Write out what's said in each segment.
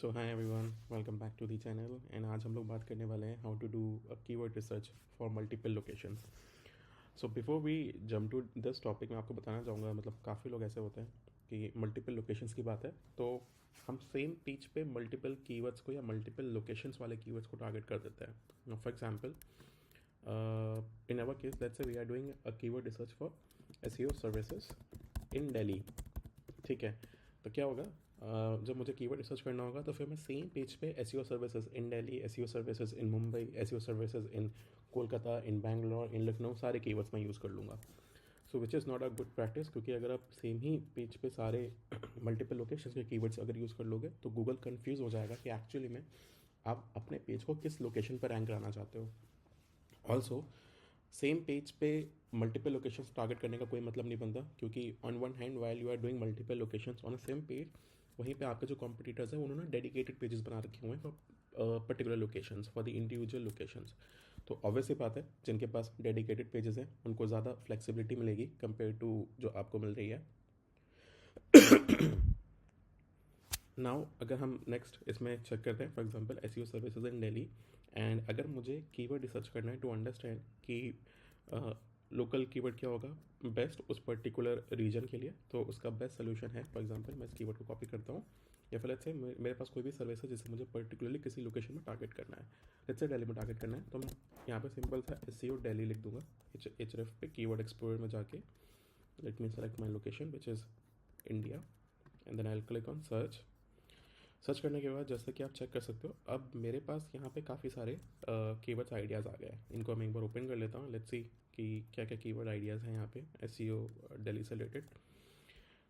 So hi everyone, welcome back to the channel. And आज हम लोग बात करने वाले हैं how to do a keyword research for multiple locations. So before we jump to this topic, मैं आपको बताना चाहूँगा, मतलब काफ़ी लोग ऐसे होते हैं कि मल्टीपल लोकेशंस की बात है तो हम सेम पेज पे मल्टीपल कीवर्ड्स को या मल्टीपल लोकेशंस वाले कीवर्ड्स को टारगेट कर देते हैं। For example, in our case let's say we are doing a keyword research for SEO services in Delhi. ठीक है, तो क्या होगा, जब मुझे कीवर्ड रिसर्च करना होगा तो फिर मैं सेम पेज पे SEO services in Delhi, SEO services in Mumbai, SEO services in Kolkata, in Bangalore, in Lucknow, सारे कीवर्ड्स मैं यूज़ कर लूँगा। So which is not a good practice, क्योंकि अगर आप सेम ही पेज पे सारे मल्टीपल लोकेशन के कीवर्ड्स अगर यूज़ कर लोगे तो गूगल कन्फ्यूज़ हो जाएगा कि एक्चुअली में आप अपने पेज को किस लोकेशन पर रैंक कराना चाहते हो। ऑल्सो सेम पेज पे मल्टीपल लोकेशंस टारगेट करने का कोई मतलब नहीं बनता, क्योंकि on one hand while you are doing multiple locations on a same page, वहीं पे आपके जो कॉम्पिटिटर्स हैं उन्होंने डेडिकेटेड पेजेस बना रखे हुए हैं for particular locations, for the individual locations. तो ऑब्वियस सी बात है, जिनके पास डेडिकेटेड पेजेस हैं उनको ज़्यादा फ्लेक्सिबिलिटी मिलेगी कंपेयर टू जो आपको मिल रही है। नाउ अगर हम नेक्स्ट इसमें चेक करते हैं, for example SEO services in Delhi, and अगर मुझे कीवर्ड रिसर्च करना है टू अंडरस्टैंड कि लोकल कीवर्ड क्या होगा बेस्ट उस पर्टिकुलर रीजन के लिए, तो उसका बेस्ट सोल्यूशन है, फॉर एग्जांपल मैं इस कीवर्ड को कॉपी करता हूँ, या फिर लेट्स से मेरे पास कोई भी सर्विस है जिसे मुझे पर्टिकुलरली किसी लोकेशन में टारगेट करना है। लेट्स से दिल्ली में टारगेट करना है, तो मैं यहाँ पे सिंपल सा एसईओ दिल्ली लिख दूंगा। एच पे कीवर्ड एक्सप्लोरर में जाके let me select my location which is India, and then I will click on search. Search करने के बाद जैसे कि आप चेक कर सकते हो, अब मेरे पास यहाँ पे काफ़ी सारे कीवर्ड्स आइडियाज़ आ गए हैं। इनको मैं एक बार ओपन कर लेता हूँ, लेट्स सी कि क्या क्या कीवर्ड आइडियाज़ हैं यहाँ पे एसईओ दिल्ली से रिलेटेड।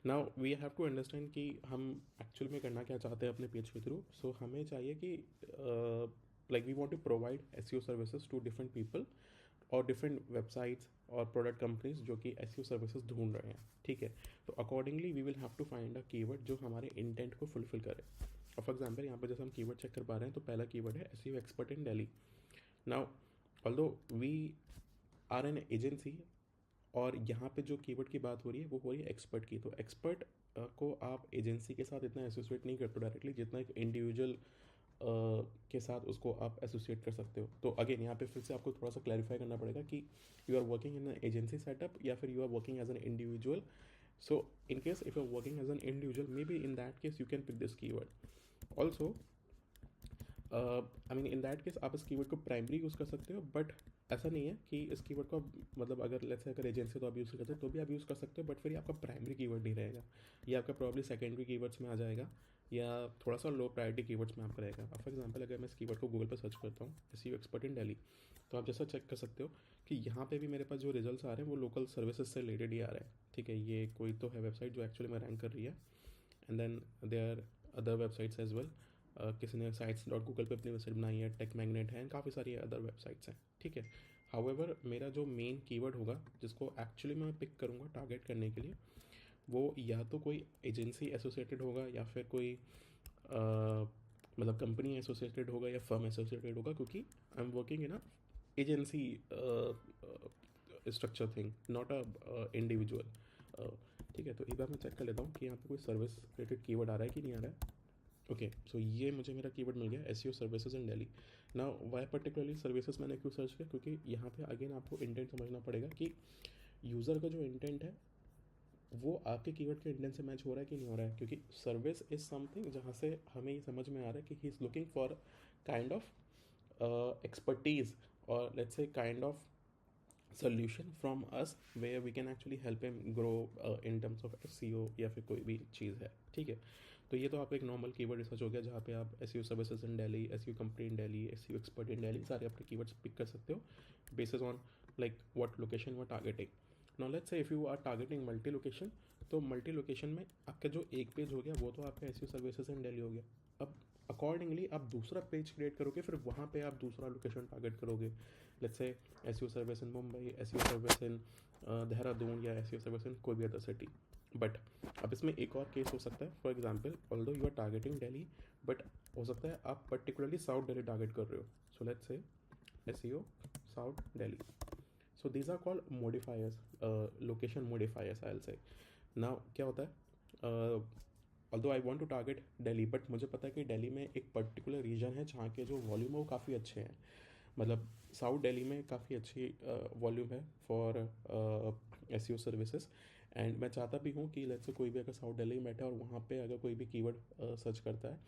Now we have to understand कि हम एक्चुअल में करना क्या चाहते हैं अपने पेज के थ्रू। सो हमें चाहिए कि like we want to provide SEO services to different people और डिफरेंट वेबसाइट्स और प्रोडक्ट कंपनीज जो कि एसईओ सर्विसेज ढूंढ रहे हैं। ठीक है, तो accordingly we will have to find a keyword जो हमारे इंटेंट को फुलफिल करे। और फॉर एग्जाम्पल यहाँ पर जैसे हम कीवर्ड चेक कर पा रहे हैं, तो पहला कीवर्ड है SEO expert in Delhi. Now although we are an agency, और यहाँ पे जो कीवर्ड की बात हो रही है वो हो रही है एक्सपर्ट की, तो एक्सपर्ट को आप एजेंसी के साथ इतना एसोसिएट नहीं करते डायरेक्टली जितना एक इंडिविजुअल के साथ उसको आप एसोसिएट कर सकते हो। तो अगेन यहाँ पे फिर से आपको थोड़ा सा क्लैरिफाई करना पड़ेगा कि you are working in agency setup या फिर you are working as an individual. So in case if you are working as an individual, maybe in that case you can pick this keyword. Also I mean in that case आप इस keyword को primary use कर सकते हो, but ऐसा नहीं है कि इस कीवर्ड को मतलब अगर लेट्स से अगर एजेंसी तो आप यूज़ करते हो तो भी आप यूज़ कर सकते हो, बट फिर ये आपका प्राइमरी कीवर्ड नहीं रहेगा, ये आपका प्रॉब्ली सेकेंडरी कीवर्ड्स में आ जाएगा या थोड़ा सा लो प्रायोरिटी कीवर्ड्स में आपका रहेगा। फॉर एग्जांपल अगर मैं इस कीवर्ड को गूगल पर सर्च करता हूँ एसईओ एक्सपर्ट इन दिल्ली, तो आप जैसा चेक कर सकते हो कि यहाँ पे भी मेरे पास जो रिजल्ट्स आ रहे हैं वो लोकल सर्विसेज से रिलेटेड ही आ रहे हैं। ठीक है, ये कोई तो है वेबसाइट जो एक्चुअली में रैंक कर रही है, and then there other websites as well. किसी ने साइट्स डॉट गूगल पे अपनी वेबसाइट बनाई है, टेक मैग्नेट है, काफ़ी सारी अदर वेबसाइट्स हैं। ठीक है, हाउएवर मेरा जो मेन कीवर्ड होगा जिसको एक्चुअली मैं पिक करूँगा टारगेट करने के लिए, वो या तो कोई एजेंसी एसोसिएटेड होगा या फिर कोई मतलब कंपनी एसोसिएटेड होगा या फर्म एसोसिएटेड होगा, क्योंकि I am working in a agency structure thing, not a individual. ठीक है, तो एक बार मैं चेक कर लेता हूँ कि यहाँ पे कोई सर्विस रिलेटेड कीवर्ड आ रहा है कि नहीं आ रहा है। ओके, सो ये मुझे मेरा कीवर्ड मिल गया SEO services in Delhi. Now why particularly services मैंने क्यों सर्च किया, क्योंकि यहाँ पे अगेन आपको इंटेंट समझना पड़ेगा कि यूज़र का जो इंटेंट है वो आपके कीवर्ड के इंटेंट से मैच हो रहा है कि नहीं हो रहा है, क्योंकि सर्विस इज समथिंग जहाँ से हमें ये समझ में आ रहा है कि he is looking for kind of expertise, और let's say kind of solution from us where we can actually help him grow in terms of SEO या फिर कोई भी चीज़ है। ठीक है, तो ये तो आपका एक नॉर्मल कीवर्ड रिसर्च हो गया जहाँ पे आप SEO services in Delhi, SEO company in Delhi, SEO expert in Delhi, सारे अपने कीवर्ड्स पिक कर सकते हो basis on like what location you are targeting. Now let's say if you are targeting multi location, तो मल्टी लोकेशन में आपका जो एक पेज हो गया वो तो आपका SEO सर्विसेज इन दिल्ली हो गया। अब अकॉर्डिंगली आप दूसरा पेज क्रिएट करोगे, फिर वहाँ पे आप दूसरा लोकेशन टारगेट करोगे। Let's say SEO service in Mumbai, SEO service in Dehradun, या एसईओ सर्विस इन कोई भी अदर सिटी। बट अब इसमें एक और केस हो सकता है, for example although you are targeting Delhi, but हो सकता है आप पर्टिकुलरली साउथ दिल्ली टारगेट कर रहे हो। So let's say SEO south Delhi, so these are called modifiers, location modifiers I will say. Now क्या होता है, although I want to target Delhi, but मुझे पता है कि दिल्ली में एक पर्टिकुलर रीजन है जहाँ के जो वॉल्यूम है वो काफ़ी अच्छे हैं। मतलब साउथ दिल्ली में काफ़ी अच्छी वॉल्यूम है फॉर एसईओ सर्विसेज। एंड मैं चाहता भी हूँ कि लेट्स से कोई भी अगर साउथ दिल्ली में बैठा है और वहाँ पे अगर कोई भी कीवर्ड सर्च करता है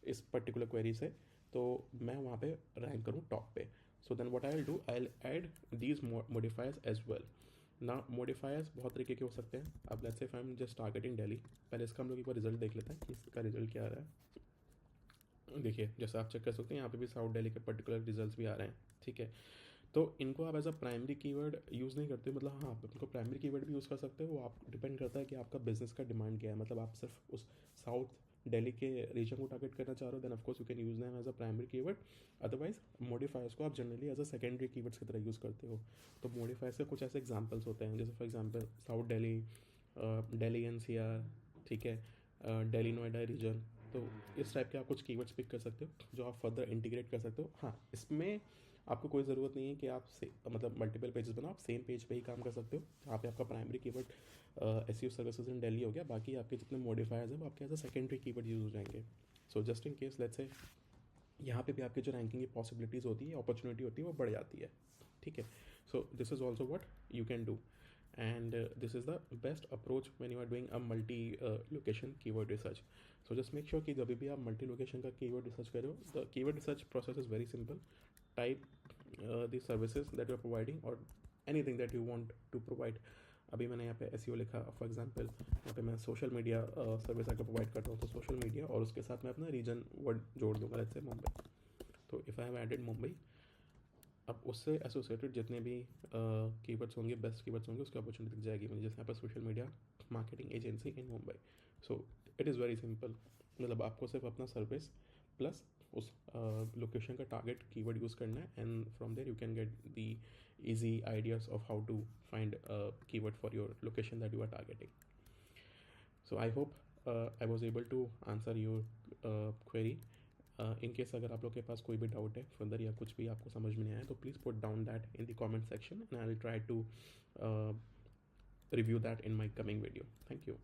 इस पर्टिकुलर क्वेरी से, तो मैं वहाँ पे रैंक करूँ टॉप पे। So then what I will do, I will add these modifiers as well. ना मॉडिफायर्स बहुत तरीके के हो सकते हैं। अब let's say if I am just targeting Delhi, पहले इसका हम लोग एक बार रिजल्ट देख लेते हैं कि इसका रिजल्ट क्या आ रहा है। देखिए जैसे आप चेक कर सकते हैं यहाँ पे भी साउथ दिल्ली के पर्टिकुलर रिजल्ट्स भी आ रहे हैं, ठीक है। तो इनको आप as a primary keyword use नहीं करते, मतलब हाँ आप इनको प्राइमरी कीवर्ड भी यूज़ कर सकते हो। वो आप डिपेंड करता है कि आपका बिजनेस का डिमांड क्या है। मतलब आप सिर्फ उस साउथ दिल्ली के रीजन को टारगेट करना चाह रहे हो, then of course you can use them as a primary keyword. Otherwise modifiers को आप generally as a secondary keywords की तरह यूज़ करते हो। तो मॉडिफायर्स के कुछ ऐसे एग्जाम्पल्स होते हैं, जैसे for example south Delhi, Delhi NCR, ठीक है, दिल्ली नोएडा रीजन। तो इस टाइप के आप कुछ कीवर्ड्स पिक कर सकते हो जो आप फर्दर इंटीग्रेट कर सकते हो। हाँ, इसमें आपको कोई ज़रूरत नहीं है कि आप मतलब मल्टीपल पेजेस बनाओ, आप सेम पेज पे ही काम कर सकते हो। यहाँ पे आपका primary keyword SEO services in Delhi हो गया, बाकी आपके जितने मॉडिफायर्स हैं वो आपके as a secondary keyword use हो जाएंगे। So just in case let's say यहाँ पे भी आपकी जो रैंकिंग की पॉसिबिलिटीज़ होती है, अपॉर्चुनिटी होती है, वो बढ़ जाती है, ठीक है। So this is also what you can do, and this is the best approach when you are doing a multi location keyword research. So just make sure कि जब भी आप multi location का keyword research करो, the keyword research process is very simple. Type the services that you are providing or anything that you want to provide. अभी मैंने यहाँ पे SEO लिखा, फॉर एग्जांपल यहाँ पे मैं सोशल मीडिया सर्विस अगर प्रोवाइड करता हूँ तो सोशल मीडिया, और उसके साथ मैं अपना रीजन वर्ड जोड़ दूँगा, लेट्स से मुंबई। तो if I have added Mumbai, अब उससे एसोसिएटेड जितने भी कीवर्ड्स होंगे, बेस्ट कीवर्ड्स होंगे, उसकी अपॉर्चुनिटी दिख जाएगी मुझे। जैसे यहाँ पर social media marketing agency in Mumbai. So it is very simple. मतलब आपको सिर्फ अपना सर्विस प्लस उस लोकेशन का टारगेट कीवर्ड यूज़ करना है, and from there you can get the easy ideas of how to find a keyword for your location that you are targeting. So I hope I was able to answer your query. In case अगर आप लोग के पास कोई भी doubt है further या कुछ भी आपको समझ में नहीं आया, तो please put down that in the comment section and I will try to review that in my coming video. Thank you.